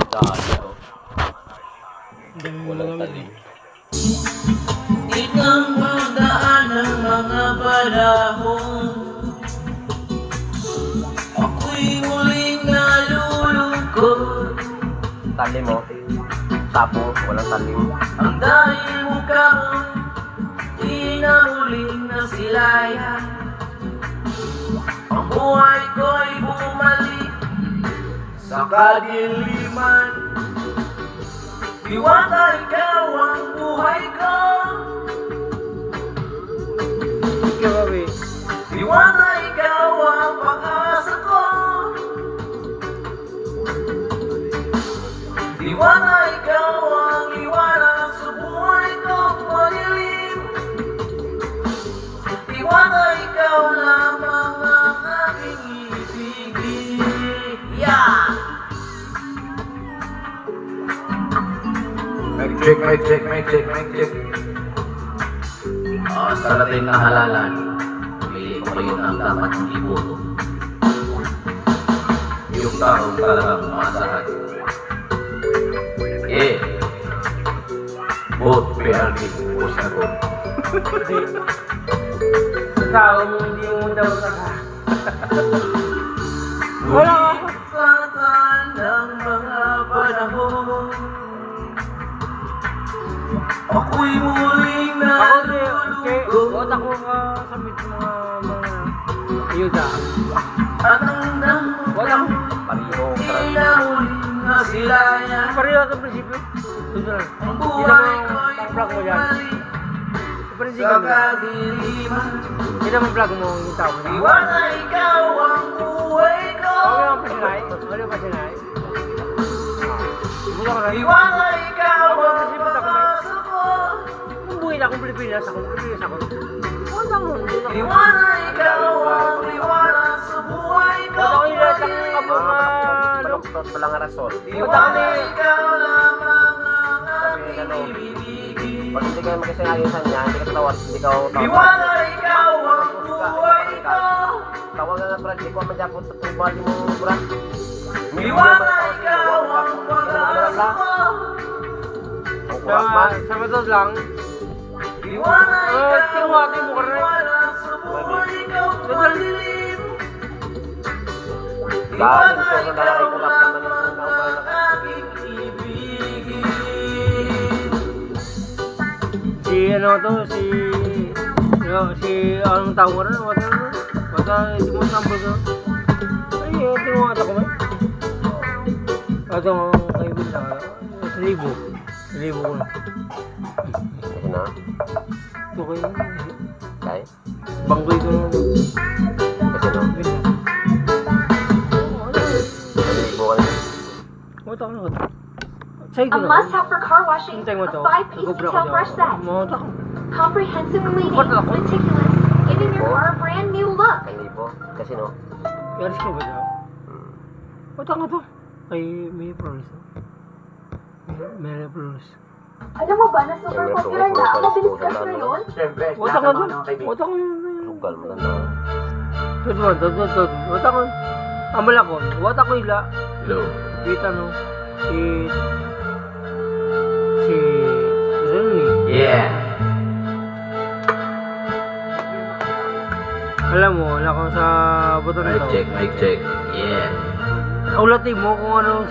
Dahil walang talim. Ikaw magdaan ng mga panahon, ako'y muling nalulungkot. Talim mo. Tapo, walang talim. Ang dahil mukha mo, di na muling nasilayan. Ang buhay ko'y bumalik sa kadiliman. Diwata, ikaw ang buhay ko. Diwata, ikaw ang pag-asa ko. Diwata, ikaw ang liwanag sa buhay kong madilim. Diwata, ikaw lamang ang aking ibigin. Yeah! Mic check, mic check, mic check, mic check. Sa dating na halalan, pili ko kayo ng dapat ng iboto. Yung taong talagang maasahan. Yeah! Vote PRD, post na ko. Sa taong hindi mo daw saka. Wala ka. Pagkakatan ng mga panahon, ako'y muling nalulungkot. Otak ko ka sabit mga ayuda. At ang damdamin Walang Pariho. di na muling nasilayan. pareho sa prinsipyo. Dito lang. Ang Dito buhay mo ko'y ang plug mo yan. bumalik Sa sa prinsipyo mo. kadiliman. Dito mo plug mo yung tao mo. Iwana, ikaw ang buhay ko. Okay ang pasinay. Okay ang pasinay. Buta ko lang. Iwana, ikaw ang pag-asa ko. Kung buhay na akong Pilipinas, akong Pilipinas ako. Wala mo. Iwana, ikaw ang liwanag sa buhay ko. Wala ko yung lahat ng kabungan. Baluktot, walang rason. Iwana, ikaw lamang ang aking ibigin. Pag hindi kayo magkasayayusan niya, hindi ka tatawad, hindi ka tawad. Iwana, ikaw ang buhay ko. Tawagan nga, Brad, hindi ko madyakot sa tubal mo, Brad. Iwana, ikaw ang pag-asa ko. Ang kurak man. Sa matod lang. Iwana, ikaw tinuwati mo ka rin. liwanag sa buhay kong madilim. Dahil Iwana, ito na ikaw nakakurap naman ng lamang nauban ang na aking ibigin. Si ano to, si anong tawag mo rin? Wata, ito mo sample ko. Ay, tinuwata ko ba? Ito ang kaibigan na. 1,000. 1,000 ko na. Kasi na, Ito kayo. kay. Banggoy ko na. Kasi no, nalibo ka na. Wata ko na wata. Sa'yo A ko na. must-have for car washing, Hintay mo a to. 5-piece Nagubra detail ko brush dyan. set. Mawata ko. Comprehensive cleaning, What the- meticulous, giving your car a brand new look. Nalibo. Kasi no, Yaris ka ba dyan? Wata nga to. Ay, may problems. May problems. Alam mo ba na super May popular na progress ang mo sa mabilis school, brush ano? ngayon? Siyempre, Wata lahat nga ng to. mga kaibigan. Wata ko. sugal mo na. Tod. Wata ko. Amala ko. Wata ko ila. Hello. Kita no. Si Remy. Yeah. Alam mo, wala ko sa button Mic nito. check, mic check. Yeah. Ulatin mo kung ano